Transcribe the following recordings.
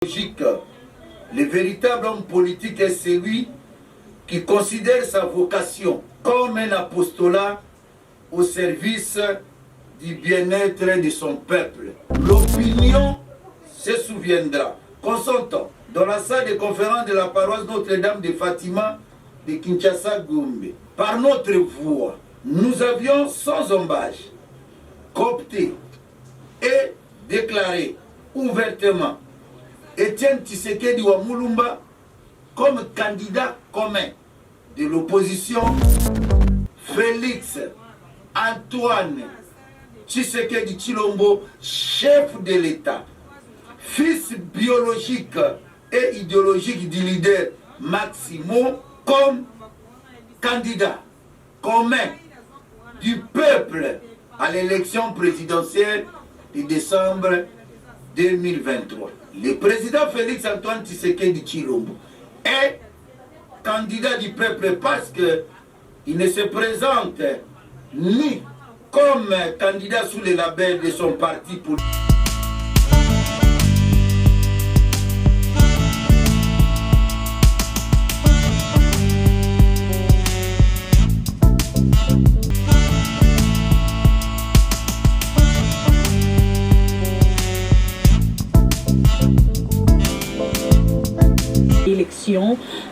Logique. Le véritable homme politique est celui qui considère sa vocation comme un apostolat au service du bien-être de son peuple. L'opinion se souviendra qu'en son temps, dans la salle de conférence de la paroisse Notre-Dame de Fatima de Kinshasa-Gombe, par notre voix, nous avions sans embâche coopté et déclaré ouvertement Étienne Tshisekedi wa Mulumba comme candidat commun de l'opposition, Félix Antoine Tshisekedi Tshilombo, chef de l'État, fils biologique et idéologique du leader Maximo, comme candidat commun du peuple à l'élection présidentielle de décembre 2023. Le président Félix Antoine Tshisekedi Tshilombo est candidat du peuple parce qu'il ne se présente ni comme candidat sous le label de son parti politique.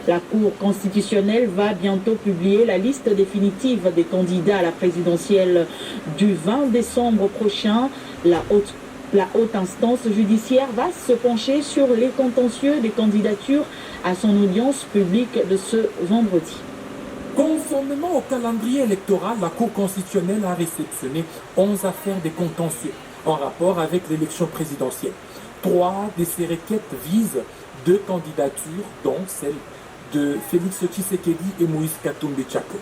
La Cour constitutionnelle va bientôt publier la liste définitive des candidats à la présidentielle du 20 décembre prochain. La haute instance judiciaire va se pencher sur les contentieux des candidatures à son audience publique de ce vendredi. Conformément au calendrier électoral, la Cour constitutionnelle a réceptionné 11 affaires de contentieux en rapport avec l'élection présidentielle. 3 de ces requêtes visent 2 candidatures, dont celle de Félix Tshisekedi et Moïse Katumbi Tshako.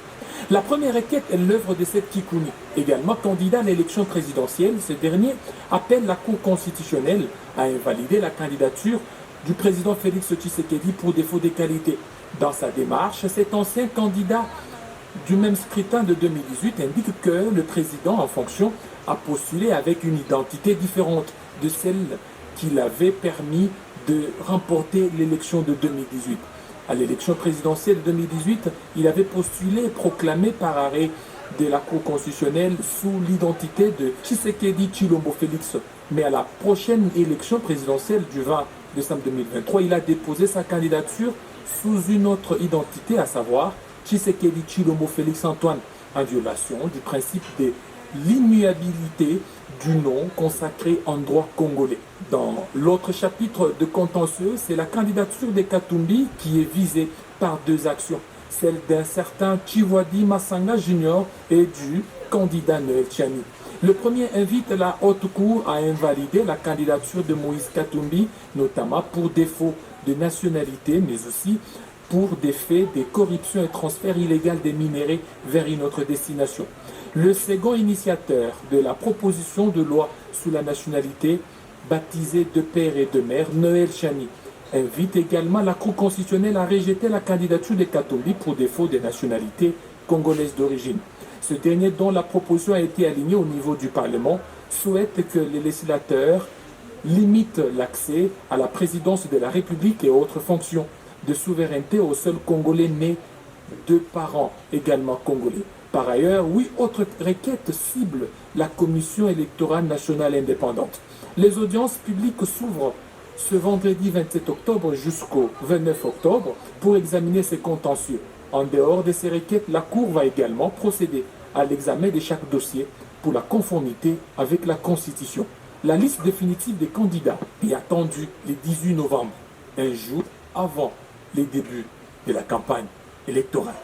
La première requête est l'œuvre de Seth Kikouni, également candidat à l'élection présidentielle. Ce dernier appelle la Cour constitutionnelle à invalider la candidature du président Félix Tshisekedi pour défaut de qualité. Dans sa démarche, cet ancien candidat du même scrutin de 2018 indique que le président en fonction a postulé avec une identité différente de celle qui l'avait permis de remporter l'élection de 2018. À l'élection présidentielle de 2018, il avait postulé, proclamé par arrêt de la Cour constitutionnelle sous l'identité de Tshisekedi Tshilombo Félix. Mais à la prochaine élection présidentielle du 20 décembre 2023, il a déposé sa candidature sous une autre identité, à savoir Tshisekedi Tshilombo Félix Antoine, en violation du principe de l'immuabilité du nom consacré en droit congolais. Dans l'autre chapitre de contentieux, c'est la candidature de Katumbi qui est visée par 2 actions, celle d'un certain Chiwadi Massanga Junior et du candidat Noël Tchani. Le premier invite la haute cour à invalider la candidature de Moïse Katumbi, notamment pour défaut de nationalité, mais aussi pour des faits de corruption et transfert illégal des minéraux vers une autre destination. Le second initiateur de la proposition de loi sur la nationalité, baptisée de père et de mère, Noël Tchani, invite également la Cour constitutionnelle à rejeter la candidature de Katumbi pour défaut de nationalité congolaise d'origine. Ce dernier, dont la proposition a été alignée au niveau du Parlement, souhaite que les législateurs limitent l'accès à la présidence de la République et autres fonctions de souveraineté aux seuls Congolais nés de parents également congolais. Par ailleurs, 8 autres requêtes ciblent la Commission électorale nationale indépendante. Les audiences publiques s'ouvrent ce vendredi 27 octobre jusqu'au 29 octobre pour examiner ces contentieux. En dehors de ces requêtes, la Cour va également procéder à l'examen de chaque dossier pour la conformité avec la Constitution. La liste définitive des candidats est attendue le 18 novembre, un jour avant les débuts de la campagne électorale.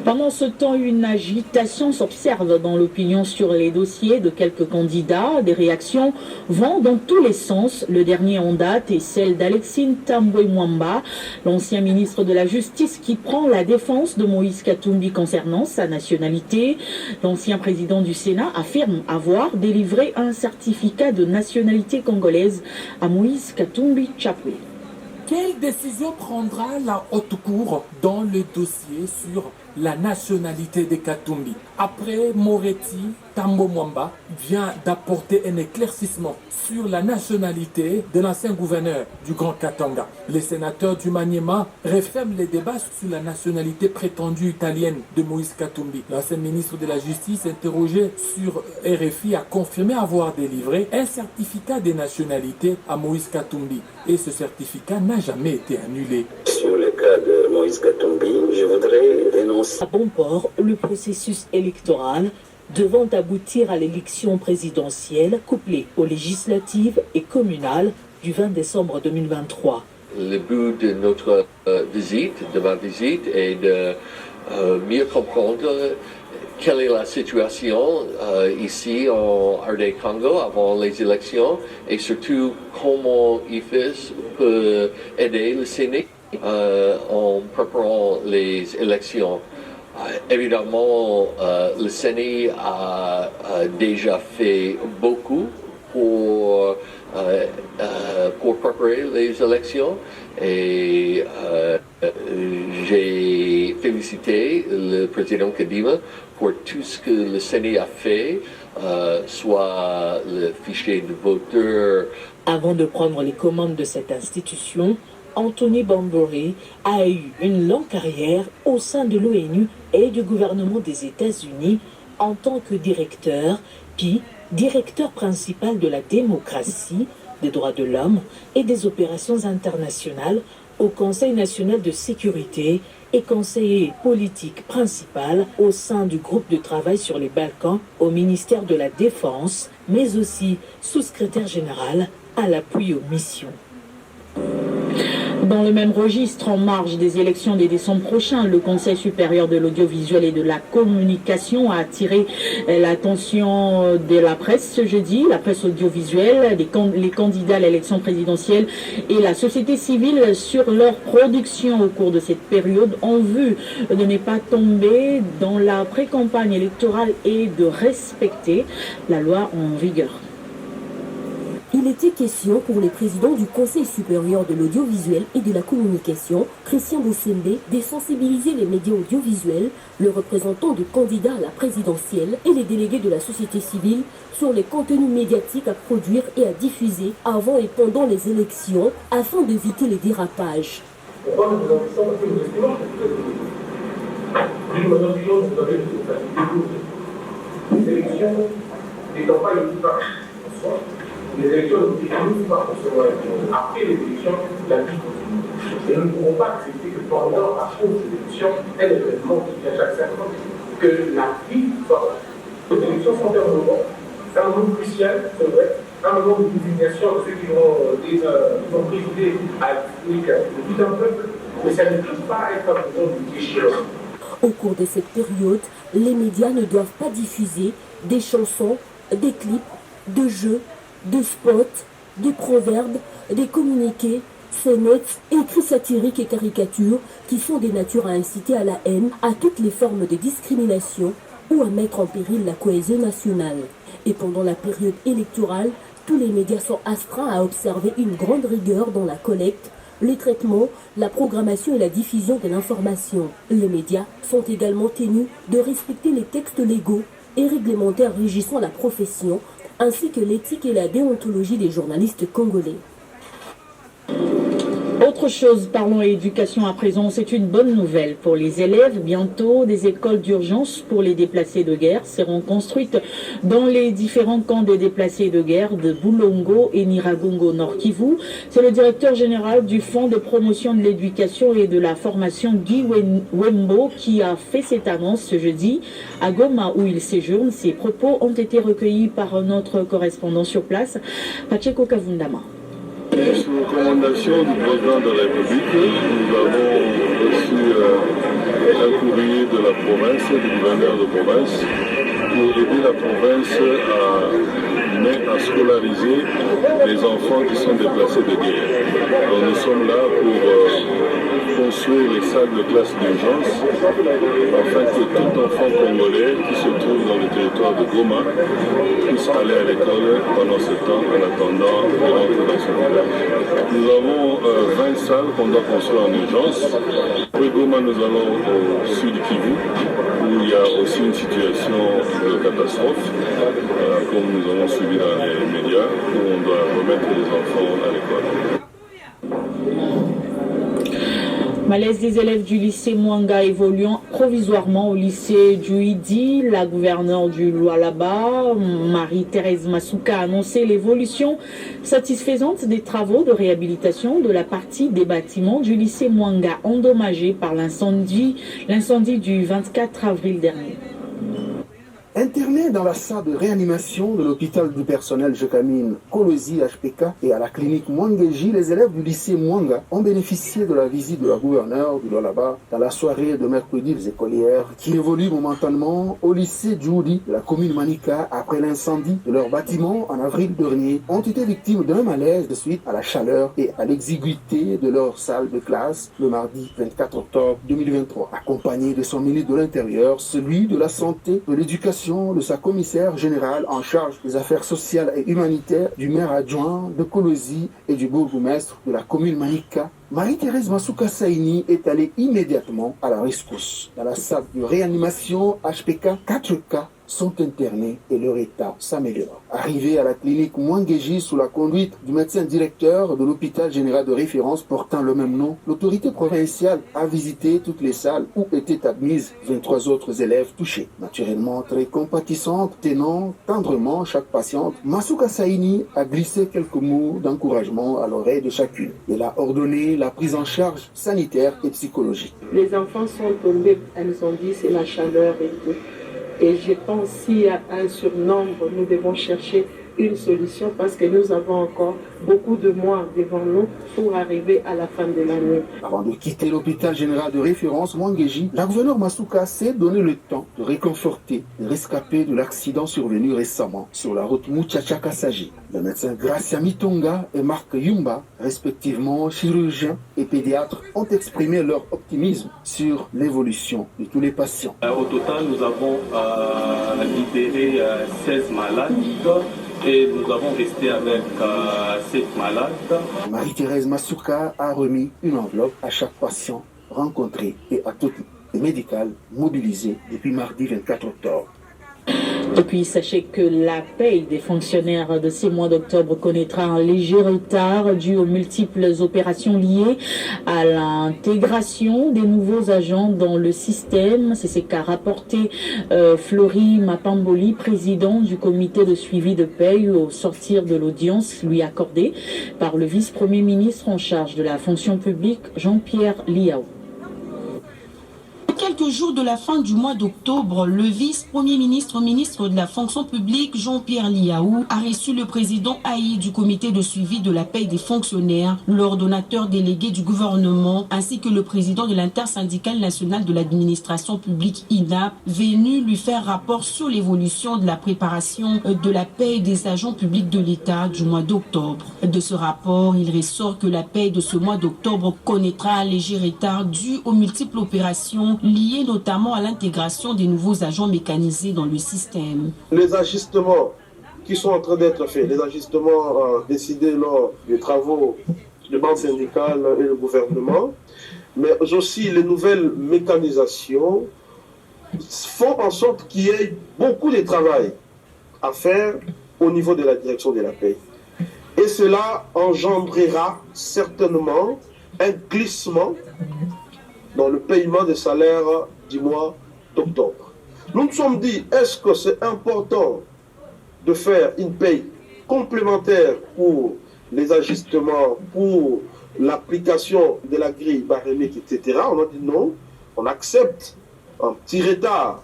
Pendant ce temps, une agitation s'observe dans l'opinion sur les dossiers de quelques candidats. Des réactions vont dans tous les sens. Le dernier en date est celle d'Alexine Tambwe Mwamba, l'ancien ministre de la Justice, qui prend la défense de Moïse Katumbi concernant sa nationalité. L'ancien président du Sénat affirme avoir délivré un certificat de nationalité congolaise à Moïse Katumbi Tshako. Quelle décision prendra la haute cour dans le dossier sur la nationalité des Katumbi. Après Moretti, Tambo Mwamba vient d'apporter un éclaircissement sur la nationalité de l'ancien gouverneur du Grand Katanga. Les sénateurs du Maniema referment les débats sur la nationalité prétendue italienne de Moïse Katumbi. L'ancien ministre de la Justice, interrogé sur RFI, a confirmé avoir délivré un certificat de nationalité à Moïse Katumbi. Et ce certificat n'a jamais été annulé. Sur le cas de Moïse Katumbi, je voudrais dénoncer à bon port le processus électoral devant aboutir à l'élection présidentielle couplée aux législatives et communales du 20 décembre 2023. Le but de notre visite, de ma visite, est de mieux comprendre quelle est la situation ici en RD Congo avant les élections et surtout comment IFES peut aider le Sénat en préparant les élections. Évidemment, le Sénat a déjà fait beaucoup pour préparer les élections et j'ai félicité le président Kadima pour tout ce que le Sénat a fait, soit le fichier de voteurs. Avant de prendre les commandes de cette institution, Anthony Bambori a eu une longue carrière au sein de l'ONU et du gouvernement des États-Unis en tant que directeur, puis directeur principal de la démocratie, des droits de l'homme et des opérations internationales au Conseil national de sécurité et conseiller politique principal au sein du groupe de travail sur les Balkans au ministère de la Défense, mais aussi sous-secrétaire général à l'appui aux missions. Dans le même registre, en marge des élections de décembre prochain, le Conseil supérieur de l'audiovisuel et de la communication a attiré l'attention de la presse ce jeudi, la presse audiovisuelle, les candidats à l'élection présidentielle et la société civile sur leur production au cours de cette période en vue de ne pas tomber dans la pré-campagne électorale et de respecter la loi en vigueur. Il était question pour les présidents du Conseil supérieur de l'audiovisuel et de la communication, Christian Boussembe, de sensibiliser les médias audiovisuels, le représentant du candidat à la présidentielle et les délégués de la société civile sur les contenus médiatiques à produire et à diffuser avant et pendant les élections afin d'éviter les dérapages. Les élections ne définissent pas forcément la vie. Après les élections, la vie continue. Et nous ne pouvons pas accepter que pendant, à cause des élections, un événement qui vient chaque 5 ans, que la vie soit. Les élections sont un moment. C'est un moment crucial, c'est vrai. Un moment de désignation de ceux qui vont présider à la République de tout un peuple. Mais ça ne peut pas être un moment de déchirement. Au cours de cette période, les médias ne doivent pas diffuser des chansons, des clips, de jeux, de spots, des proverbes, des communiqués, scénettes, écrits satiriques et caricatures qui sont des natures à inciter à la haine, à toutes les formes de discrimination ou à mettre en péril la cohésion nationale. Et pendant la période électorale, tous les médias sont astreints à observer une grande rigueur dans la collecte, les traitements, la programmation et la diffusion de l'information. Les médias sont également tenus de respecter les textes légaux et réglementaires régissant la profession, ainsi que l'éthique et la déontologie des journalistes congolais. Autre chose, parlons éducation à présent, c'est une bonne nouvelle pour les élèves. Bientôt, des écoles d'urgence pour les déplacés de guerre seront construites dans les différents camps des déplacés de guerre de Boulongo et Niragongo Nord Kivu. C'est le directeur général du Fonds de promotion de l'éducation et de la formation, Guy Wembo, qui a fait cette annonce ce jeudi à Goma où il séjourne. Ses propos ont été recueillis par notre correspondant sur place, Pacheco Kavundama. Sous recommandation du président de la République, nous avons reçu un courrier de la province, du gouverneur de province, pour aider la province à scolariser les enfants qui sont déplacés de guerre. Donc nous sommes là pour construire les salles de classe d'urgence afin que tout enfant congolais qui se trouve dans le territoire de Goma puisse aller à l'école pendant ce temps en attendant de rentrer dans son village. Nous avons 20 salles qu'on doit construire en urgence. Après Goma, nous allons au sud Kivu où il y a aussi une situation de catastrophe, comme nous avons suivi dans les médias, où on doit remettre les enfants à l'école. Malaise des élèves du lycée Mwanga évoluant provisoirement au lycée du Idi. La gouverneure du Lualaba, Marie-Thérèse Masuka, a annoncé l'évolution satisfaisante des travaux de réhabilitation de la partie des bâtiments du lycée Mwanga endommagés par l'incendie du 24 avril dernier. Internés dans la salle de réanimation de l'hôpital du personnel Jekamine Kolosi HPK et à la clinique Mwangeji, les élèves du lycée Mwanga ont bénéficié de la visite de la gouverneure du Lualaba dans la soirée de mercredi des écolières qui évoluent momentanément au lycée Djoudi de la commune Manika après l'incendie de leur bâtiment en avril dernier ont été victimes d'un malaise de suite à la chaleur et à l'exiguïté de leur salle de classe le mardi 24 octobre 2023. Accompagné de son ministre de l'Intérieur, celui de la Santé, de l'Éducation, de sa commissaire générale en charge des affaires sociales et humanitaires, du maire adjoint de Kolosi et du bourgmestre de la commune Manika, Marie-Thérèse Masuka Saini est allée immédiatement à la rescousse. Dans la salle de réanimation HPK, 4 cas sont internés et leur état s'améliore. Arrivé à la clinique Mwangeji sous la conduite du médecin directeur de l'hôpital général de référence portant le même nom, l'autorité provinciale a visité toutes les salles où étaient admises 23 autres élèves touchés. Naturellement très compatissante, tenant tendrement chaque patiente, Masuka Saini a glissé quelques mots d'encouragement à l'oreille de chacune. Elle a ordonné la prise en charge sanitaire et psychologique. Les enfants sont tombés, elles ont dit c'est la chaleur et tout. Et je pense s'il y a un surnombre, nous devons chercher une solution parce que nous avons encore beaucoup de mois devant nous pour arriver à la fin de l'année. Avant de quitter l'hôpital général de référence Mwangeji, la gouverneure Masuka s'est donné le temps de réconforter les rescapés de l'accident survenu récemment sur la route Muchacha-Kasaji. Les médecins Gracia Mitonga et Marc Yumba, respectivement chirurgiens et pédiatres, ont exprimé leur optimisme sur l'évolution de tous les patients. Au total, nous avons libéré 16 malades. Et nous avons resté avec 7 malades. Marie-Thérèse Masuka a remis une enveloppe à chaque patient rencontré et à toutes les médicales mobilisées depuis mardi 24 octobre. Et puis sachez que la paye des fonctionnaires de ces mois d'octobre connaîtra un léger retard dû aux multiples opérations liées à l'intégration des nouveaux agents dans le système. C'est ce qu'a rapporté Flori Mapamboli, président du comité de suivi de paye au sortir de l'audience lui accordée par le vice-premier ministre en charge de la fonction publique, Jean-Pierre Liao. Quelques jours de la fin du mois d'octobre, le vice-premier ministre, ministre de la fonction publique, Jean-Pierre Liaou, a reçu le président Haï du comité de suivi de la paye des fonctionnaires, l'ordonnateur délégué du gouvernement, ainsi que le président de l'intersyndicale nationale de l'administration publique, INAP, venu lui faire rapport sur l'évolution de la préparation de la paye des agents publics de l'État du mois d'octobre. De ce rapport, il ressort que la paye de ce mois d'octobre connaîtra un léger retard dû aux multiples opérations liées notamment à l'intégration des nouveaux agents mécanisés dans le système. Les ajustements qui sont en train d'être faits, les ajustements décidés lors des travaux de banque syndicale et le gouvernement, mais aussi les nouvelles mécanisations font en sorte qu'il y ait beaucoup de travail à faire au niveau de la direction de la paie. Et cela engendrera certainement un glissement dans le paiement des salaires du mois d'octobre. Nous nous sommes dit, est-ce que c'est important de faire une paye complémentaire pour les ajustements, pour l'application de la grille barémique, etc. On a dit non, on accepte un petit retard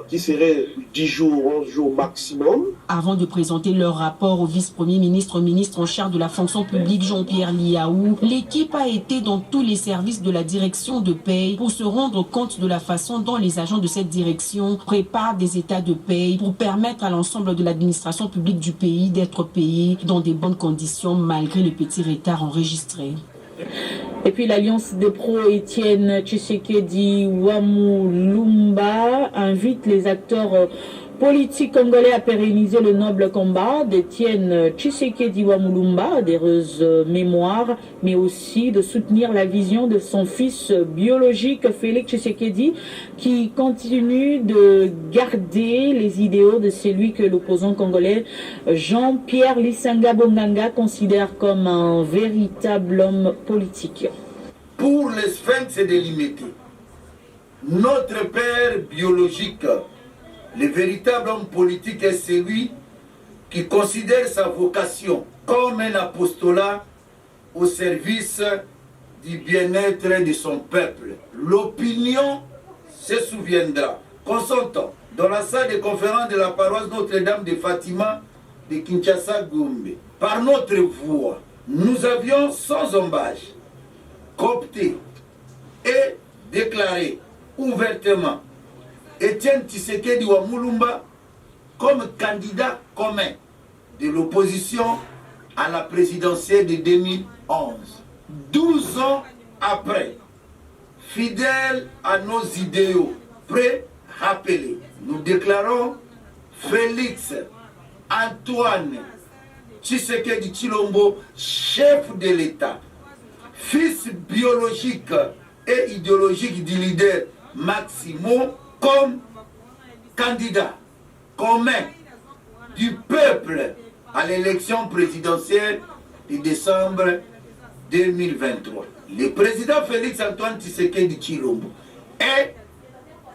qui serait 10 jours, 11 jours maximum. Avant de présenter leur rapport au vice-premier ministre, ministre en charge de la fonction publique Jean-Pierre Liaou, l'équipe a été dans tous les services de la direction de paye pour se rendre compte de la façon dont les agents de cette direction préparent des états de paye pour permettre à l'ensemble de l'administration publique du pays d'être payés dans des bonnes conditions malgré le petit retard enregistré. Et puis l'Alliance des pros Étienne Tshisekedi Wamulumba invite les acteurs politiques congolais à pérenniser le noble combat d'Étienne Tshisekedi Wamulumba, d'heureuse mémoire, mais aussi de soutenir la vision de son fils biologique Félix Tshisekedi, qui continue de garder les idéaux de celui que l'opposant congolais Jean-Pierre Lisanga Bonganga considère comme un véritable homme politique. Pour les sphinx délimité, notre père biologique, le véritable homme politique est celui qui considère sa vocation comme un apostolat au service du bien-être de son peuple. L'opinion se souviendra qu'en son temps, dans la salle de conférence de la paroisse Notre-Dame de Fatima de Kinshasa-Gombe, par notre voix, nous avions sans embâche coopté et déclaré ouvertement Étienne Tshisekedi Wamulumba comme candidat commun de l'opposition à la présidentielle de 2011. 12 ans après, fidèles à nos idéaux pré-rappelés, nous déclarons Félix Antoine Tshisekedi Tshilombo, chef de l'État, fils biologique et idéologique du leader Maximo, comme candidat commun du peuple à l'élection présidentielle de décembre 2023. Le président Félix Antoine Tshisekedi Tshilombo est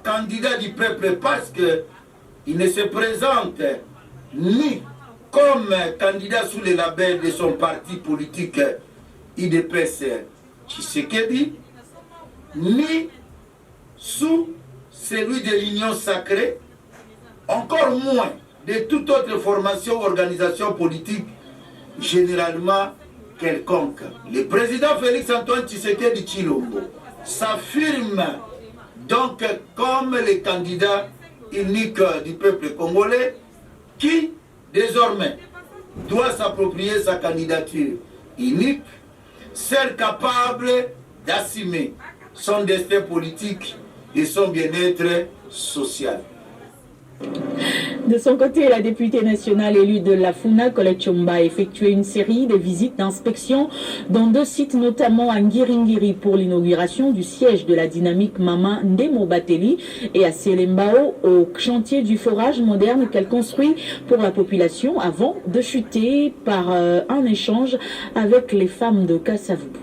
candidat du peuple parce qu'il ne se présente ni comme candidat sous le label de son parti politique IDPS Tshisekedi, ni sous celui de l'Union sacrée, encore moins de toute autre formation ou organisation politique généralement quelconque. Le président Félix Antoine Tshisekedi Tshilombo s'affirme donc comme le candidat unique du peuple congolais qui désormais doit s'approprier sa candidature unique, celle capable d'assumer son destin politique et son bien-être social. De son côté, la députée nationale élue de la Funa, Colette Chomba, a effectué une série de visites d'inspection dans 2 sites, notamment à Ngiringiri pour l'inauguration du siège de la dynamique Mama Ndemo Bateli et à Selembao au chantier du forage moderne qu'elle construit pour la population avant de chuter par un échange avec les femmes de Kasavubu.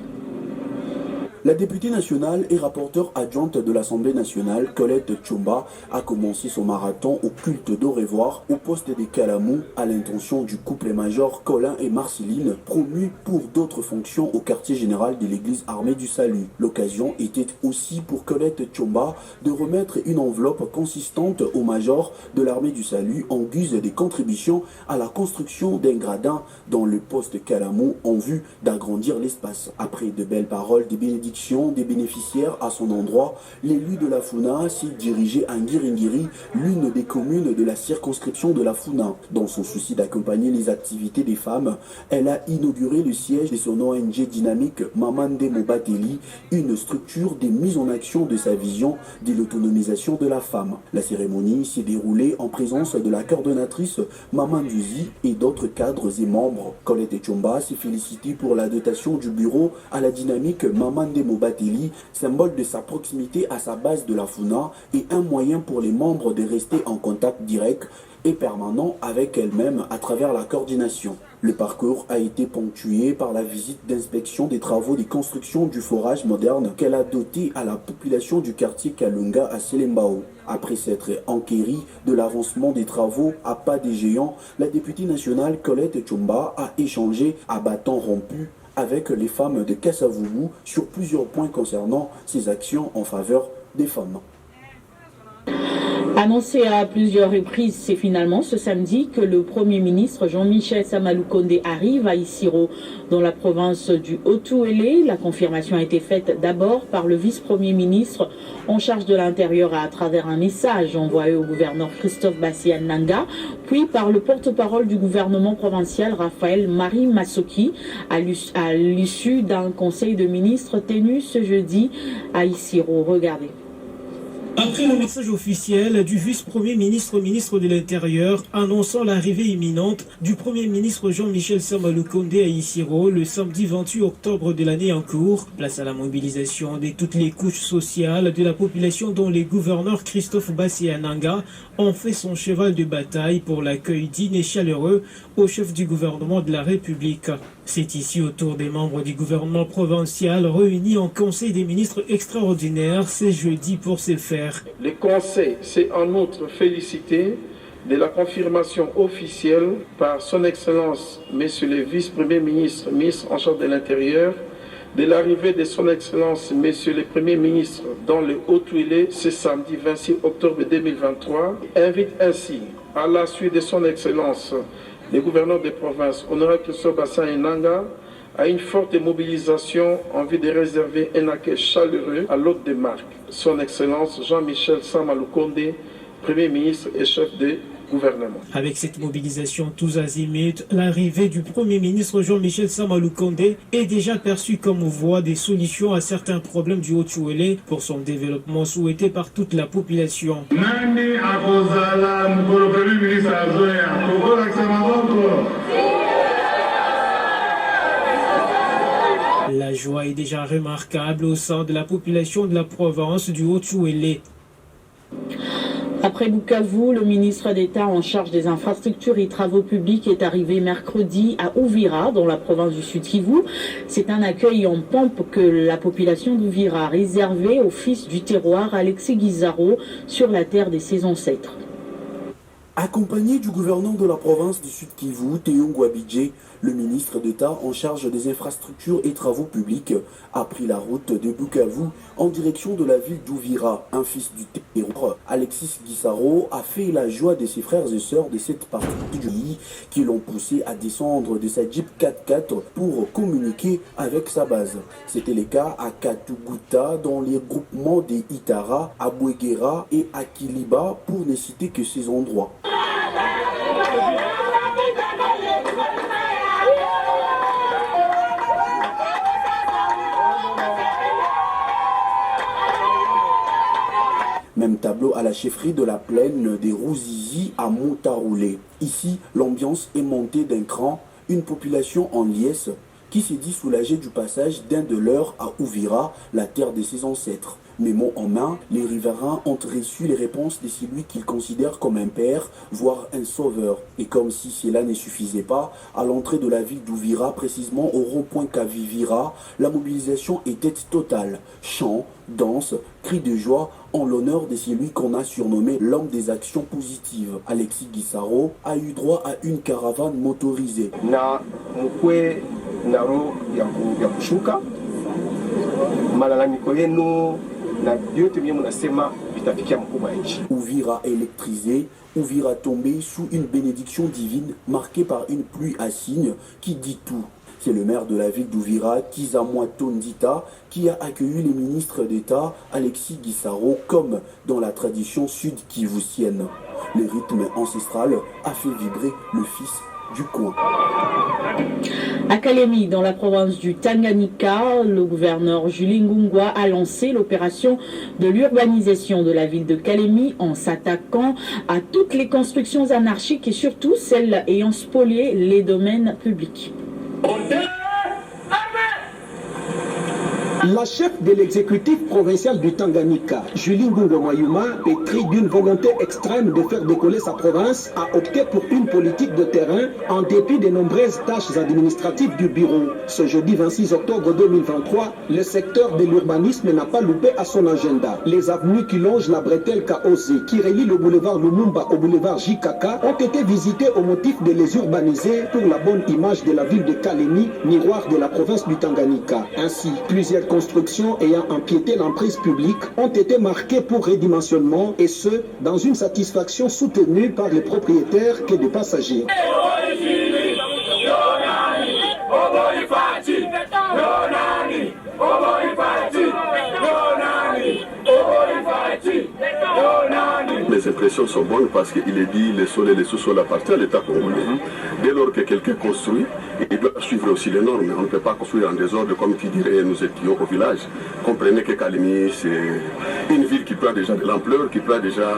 La députée nationale et rapporteure adjointe de l'Assemblée nationale, Colette Chomba, a commencé son marathon au culte d'Au-Revoir au poste de Kalamou à l'intention du couple-major Colin et Marceline, promus pour d'autres fonctions au quartier général de l'église armée du Salut. L'occasion était aussi pour Colette Chomba de remettre une enveloppe consistante au major de l'armée du Salut en guise des contributions à la construction d'un gradin dans le poste Kalamou en vue d'agrandir l'espace. Après de belles paroles des bénédictions des bénéficiaires à son endroit, l'élu de la Funa s'est dirigé à Ngiringiri, l'une des communes de la circonscription de la Funa. Dans son souci d'accompagner les activités des femmes, elle a inauguré le siège de son ONG dynamique Mama Ndemo Bateli, une structure de mise en action de sa vision de l'autonomisation de la femme. La cérémonie s'est déroulée en présence de la coordonnatrice Maman Duzi et d'autres cadres et membres. Colette Chomba s'est félicitée pour la dotation du bureau à la dynamique Mama Ndemo Bateli, symbole de sa proximité à sa base de la Funa et un moyen pour les membres de rester en contact direct et permanent avec elle-même à travers la coordination. Le parcours a été ponctué par la visite d'inspection des travaux de construction du forage moderne qu'elle a doté à la population du quartier Kalunga à Selembao. Après s'être enquérie de l'avancement des travaux à pas des géants, la députée nationale Colette Chomba a échangé à bâton rompu avec les femmes de Kasavubu sur plusieurs points concernant ses actions en faveur des femmes. Annoncé à plusieurs reprises, c'est finalement ce samedi que le Premier ministre Jean-Michel Sama Lukonde arrive à Isiro, dans la province du Haut-Uélé. La confirmation a été faite d'abord par le vice-premier ministre en charge de l'Intérieur à travers un message envoyé au gouverneur Christophe Bassian Nanga, puis par le porte-parole du gouvernement provincial Raphaël Marie Massoki à l'issue d'un conseil de ministres tenu ce jeudi à Isiro. Regardez. Après le message officiel du vice-premier ministre, ministre de l'Intérieur, annonçant l'arrivée imminente du Premier ministre Jean-Michel Sama Lukonde à Isiro le samedi 28 octobre de l'année en cours, place à la mobilisation de toutes les couches sociales de la population dont les gouverneurs Christophe Bassian Nanga ont fait son cheval de bataille pour l'accueil digne et chaleureux au chef du gouvernement de la République. C'est ici autour des membres du gouvernement provincial réunis en Conseil des ministres extraordinaire ce jeudi pour ce faire. Le Conseil s'est en outre félicité de la confirmation officielle par son Excellence, Monsieur le Vice-Premier ministre, ministre en charge de l'Intérieur, de l'arrivée de son Excellence, Monsieur le Premier ministre, dans le Haut-Uélé ce samedi 26 octobre 2023, invite ainsi, à la suite de son Excellence, le gouverneur de province, honorable Christophe Bassian Nanga, à une forte mobilisation en vue de réserver un accueil chaleureux à l'hôte de marque, son Excellence Jean-Michel Sama Lukonde, Premier ministre et chef de gouvernement. Avec cette mobilisation tous azimuts, l'arrivée du Premier ministre Jean-Michel Sama Lukonde est déjà perçue comme voie des solutions à certains problèmes du Haut-Uélé pour son développement souhaité par toute la population. La joie est déjà remarquable au sein de la population de la province du Haut-Uélé. Après Bukavu, le ministre d'État en charge des infrastructures et travaux publics est arrivé mercredi à Uvira, dans la province du Sud-Kivu. C'est un accueil en pompe que la population d'Uvira a réservé au fils du terroir, Alexis Guizaro, sur la terre de ses ancêtres. Accompagné du gouverneur de la province du Sud-Kivu, Théo Ngouabidje, le ministre d'État en charge des infrastructures et travaux publics a pris la route de Bukavu en direction de la ville d'Uvira. Un fils du terroir, Alexis Guissaro, a fait la joie de ses frères et sœurs de cette partie du pays qui l'ont poussé à descendre de sa Jeep 4x4 pour communiquer avec sa base. C'était le cas à Katuguta, dans les groupements des Itara, à Bouéguera et à Kiliba, pour ne citer que ces endroits. Même tableau à la chefferie de la plaine des Rouzizi à Montaroulé. Ici, l'ambiance est montée d'un cran, une population en liesse qui s'est dit soulagée du passage d'un de leurs à Uvira, la terre de ses ancêtres. Mais mots en main, les riverains ont reçu les réponses de celui qu'ils considèrent comme un père, voire un sauveur. Et comme si cela ne suffisait pas, à l'entrée de la ville d'Uvira, précisément au rond-point Kavivira, la mobilisation était totale. Chants, danses, cris de joie en l'honneur de celui qu'on a surnommé l'homme des actions positives. Alexis Guissaro a eu droit à une caravane motorisée. Na mukwe naro ya kushuka malalamiko yenu na yote mwenye mnasema vitafikia mkubwa nchi. Uvira électrisé, Uvira tombé sous une bénédiction divine marquée par une pluie à signes qui dit tout. C'est le maire de la ville d'Uvira, Kizamwa Tondita, qui a accueilli les ministres d'État Alexis Guissaro comme dans la tradition sud-kivusienne. Le rythme ancestral a fait vibrer le fils du coin. À Kalemi, dans la province du Tanganyika, le gouverneur Julie Ngungwa a lancé l'opération de l'urbanisation de la ville de Kalemi en s'attaquant à toutes les constructions anarchiques et surtout celles ayant spolié les domaines publics. La chef de l'exécutif provincial du Tanganyika, Julie Ngungwa Mayuma, pétrie d'une volonté extrême de faire décoller sa province, a opté pour une politique de terrain en dépit des nombreuses tâches administratives du bureau. Ce jeudi 26 octobre 2023, le secteur de l'urbanisme n'a pas loupé à son agenda. Les avenues qui longent la bretelle Kaosé, qui relie le boulevard Lumumba au boulevard Jikaka, ont été visitées au motif de les urbaniser pour la bonne image de la ville de Kalemi, miroir de la province du Tanganyika. Ainsi, plusieurs constructions ayant empiété l'emprise publique ont été marquées pour redimensionnement et ce, dans une satisfaction soutenue par les propriétaires que des passagers. Mes impressions sont bonnes parce qu'il est dit le sol et le sous-sol appartiennent à l'État congolais. Dès lors que quelqu'un construit, il doit suivre aussi les normes. On ne peut pas construire en désordre comme qui dirait nous étions au village. Comprenez que Kalemi, c'est une ville qui prend déjà de l'ampleur, qui prend déjà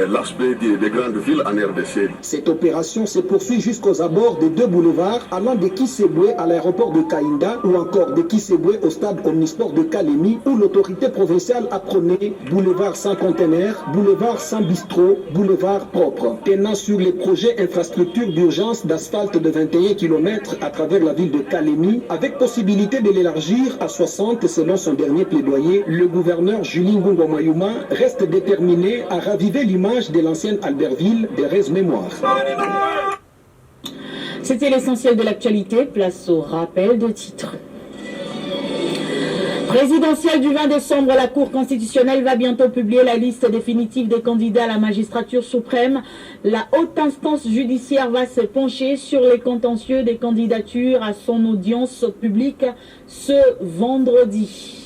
l'aspect des grandes villes en RDC. Cette opération se poursuit jusqu'aux abords des deux boulevards allant de Kisebwe à l'aéroport de Kainda ou encore de Kisebwe au stade omnisport de Kalemi où l'autorité provinciale a prôné boulevard sans conteneurs, boulevard sans bistrot, boulevard propre, tenant sur les projets infrastructures d'urgence d'asphalte de 21 km à travers la ville de Kalemi avec possibilité de l'élargir à 60 selon son dernier plaidoyer. Le gouverneur Julie Ngungo Mayuma reste déterminé à raviver l'image de l'ancienne Albertville des Rêves Mémoires. C'était l'essentiel de l'actualité. Place au rappel de titres. Présidentielle du 20 décembre, la Cour constitutionnelle va bientôt publier la liste définitive des candidats à la magistrature suprême. La haute instance judiciaire va se pencher sur les contentieux des candidatures à son audience publique ce vendredi.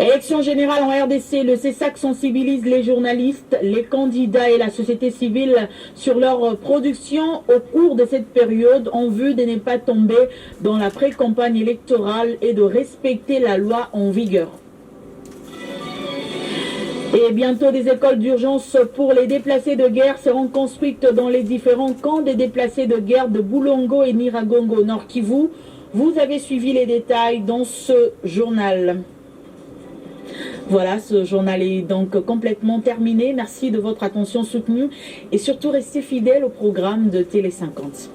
Élection générale en RDC, le CESAC sensibilise les journalistes, les candidats et la société civile sur leur production au cours de cette période en vue de ne pas tomber dans la pré-campagne électorale et de respecter la loi en vigueur. Et bientôt, des écoles d'urgence pour les déplacés de guerre seront construites dans les différents camps des déplacés de guerre de Boulongo et Niragongo, Nord Kivu. Vous avez suivi les détails dans ce journal. Voilà, ce journal est donc complètement terminé. Merci de votre attention soutenue et surtout restez fidèles au programme de Télé 50.